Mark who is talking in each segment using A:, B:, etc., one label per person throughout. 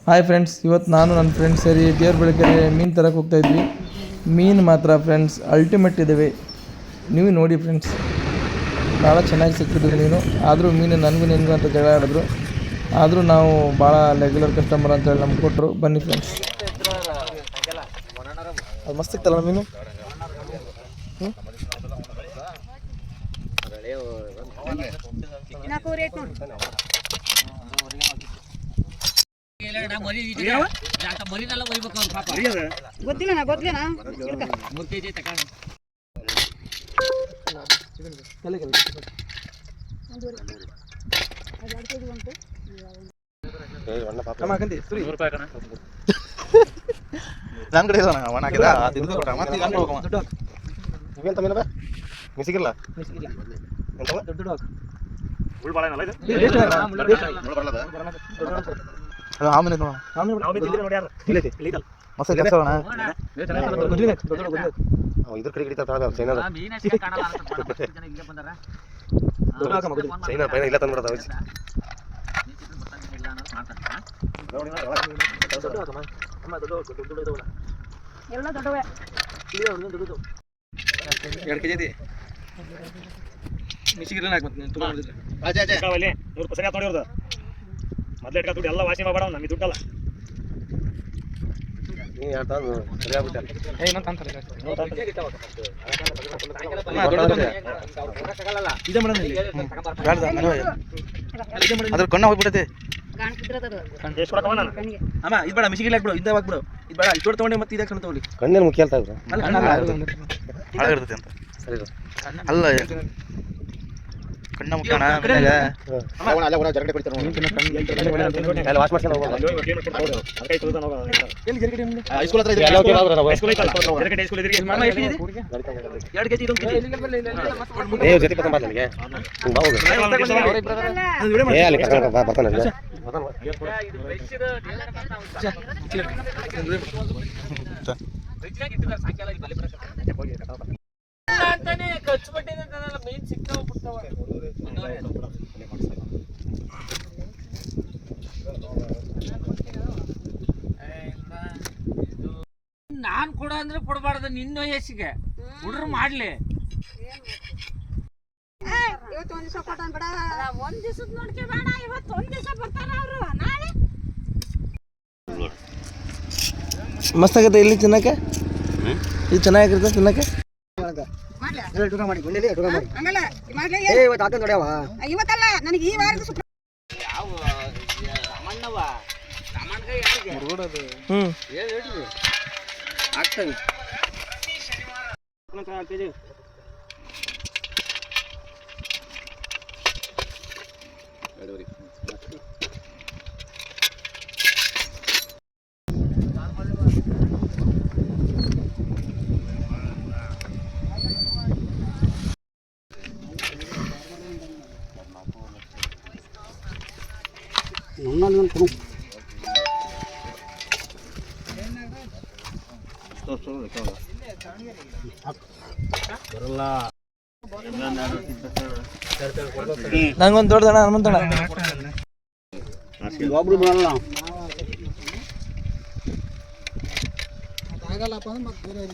A: Hi friends, ಇವತ್ತು ನಾನು ನನ್ನ ಫ್ರೆಂಡ್ಸ್ ಸೇರಿ ದೇವ್ರಬೆಳಕೆರೆ ಮೀನು ತರಕ್ಕೆ ಹೋಗ್ತಾಯಿದ್ವಿ. ಮೀನು ಮಾತ್ರ ಫ್ರೆಂಡ್ಸ್ ಅಲ್ಟಿಮೇಟ್ ಇದ್ದಾವೆ. ನೀವು ನೋಡಿ ಫ್ರೆಂಡ್ಸ್, ಭಾಳ ಚೆನ್ನಾಗಿ ಸಿಕ್ಕಿದ್ರು ಮೀನು. ಆದರೂ ಮೀನು ನನಗೂ ನಿನಗೂ ಅಂತ ಜಗಳ ಆಡಿದ್ರು. ಆದರೂ ನಾವು ಭಾಳ ರೆಗ್ಯುಲರ್ ಕಸ್ಟಮರ್ ಅಂತೇಳಿ ನಮ್ಗೆ ಕೊಟ್ಟರು. ಬನ್ನಿ ಫ್ರೆಂಡ್ಸ್. ಅದು ಮಸ್ತ್ ಸಿಕ್ತಲ್ಲ ಮೀನು. ನನ್ನ ಕಡೆ ಮಿಸಿಗಿಲ್ಲ ಇದ್ರ ಕಡೆ ಚೈನಾ ಇಲ್ಲ ತಂದ್ಬಿಡದ ಎರಡು ಕೆಜಿ ಐತಿ ಮಿಸಿಗಿಲ್ಲ ಮೊದಲೇ ದುಡ್ಡು ಎಲ್ಲ ವಾಸಿ ಮಾಡಬೇಡ ನಮಗೆ ದುಡ್ಡಲ್ಲ. ಅದ್ರ ಕಣ್ಣ ಹೋಗ್ಬಿಡತ್ತೆ. ಅಮ್ಮ ಇದು ಬೇಡ, ಮಿಸಿಗಿಲ್ಲ ಹಾಕ್ಬಿಡು, ಇದ್ದ ಹಾಕ್ಬಿಡು. ಇದು ಬೇಡ, ಇಷ್ಟು ತಗೊಂಡೆ ಮತ್ತೆ ಇದಾಕ ತಗೊಳ್ಳಿ. ಕಣ್ಣೇನು ಮುಖ್ಯ ಹೇಳ್ತಾ ಇದ್ರು ಹಾಳಾಗಿರ್ತೈತೆ ಅಂತ. ಸರಿ ಅಲ್ಲ, ಕಣ್ಣ ಮುಖ್ಯಣ ಅಂತಾನೆ ಖರ್ಚು ಪಟ್ಟಿದ್ದಂತಲ್ಲ ಮೀನ್ ಸಿಗ್ತಾವ ಬಿಡ್ತಾವ. ನಾನ್ ಕೊಡ ಅಂದ್ರೆ ಕೊಡಬಾರ್ದು, ನಿನ್ನ ವಯಸ್ಸಿಗೆ ಹುಡ್ರು ಮಾಡ್ಲಿ.
B: ಇವತ್ತು ಒಂದ್ ದಿವಸ ಕೊಟ್ಟ ಬೇಡ, ಒಂದ್ ದಿವಸದ ನೋಡ್ಕೆ ಬೇಡ. ಇವತ್ತು ಒಂದ್ ದಿವಸ ಬರ್ತಾರ ಅವರು, ನಾಳೆ
A: ಮಸ್ತ್ ಆಗತ್ತೆ. ಇಲ್ಲಿ ತಿನ್ನಕ್ಕೆ ಇದು ಚೆನ್ನಾಗಿರ್ತದೆ ತಿನ್ನಕ್ಕೆ.
B: ಇವತ್ತಲ್ಲ ನನಗೆ ಈ ವಾರದ
A: ಆಗ್ತದೆ. ನಂಗೊಂದು ದೊಡ್ಡದಣ್ಣ ಹನುಮಂತಣ್ಣ ಒಬ್ರು ಬರಲ್ಲ. ಆಗಲ್ಲಪ್ಪ ಅಂದ್ರೆ ಮತ್ತೆ ಬೇರೆ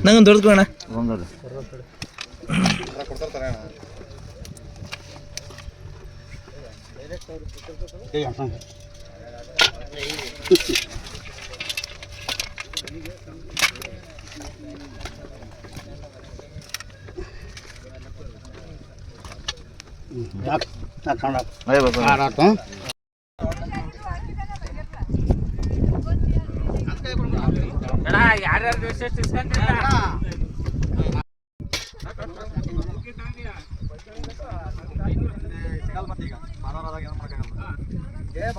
A: ನಂಗೊಂದು ದೊಡ್ಡಕೋಣ
C: ಯಾರ್ಯಾರು ವಿಶೇಷ ಇಸ್ಕೊಂತಿಲ್ಲ.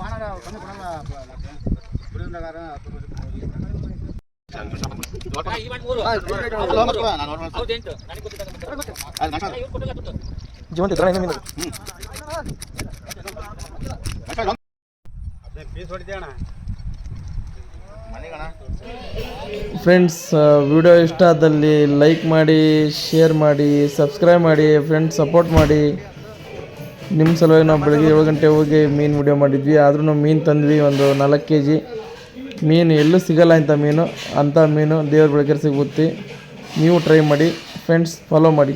B: ಬಾಣ
A: ಜೀವಂತ ಇತ್ತು ಇನ್ನೂ ಮೀನು ಫ್ರೆಂಡ್ಸ್. ವಿಡಿಯೋ ಇಷ್ಟ ಆದಲ್ಲಿ ಲೈಕ್ ಮಾಡಿ, ಶೇರ್ ಮಾಡಿ, ಸಬ್ಸ್ಕ್ರೈಬ್ ಮಾಡಿ ಫ್ರೆಂಡ್ಸ್, ಸಪೋರ್ಟ್ ಮಾಡಿ. ನಿಮ್ಮ ಸಲುವಾಗಿ ನಾವು ಬೆಳಗ್ಗೆ 7 ಗಂಟೆ ಹೋಗಿ ಮೀನು ವಿಡಿಯೋ ಮಾಡಿದ್ವಿ. ಆದ್ರೂ ಮೀನು ತಂದ್ವಿ ಒಂದು 4 kg ಮೀನು. ಎಲ್ಲೂ ಸಿಗಲ್ಲ ಇಂಥ ಮೀನು. ಅಂಥ ಮೀನು ದೇವ್ರ ಬೆಳಗ್ಗೆ ಸಿಗುತ್ತೆ. ನೀವು ಟ್ರೈ ಮಾಡಿ ಫ್ರೆಂಡ್ಸ್, ಫಾಲೋ ಮಾಡಿ.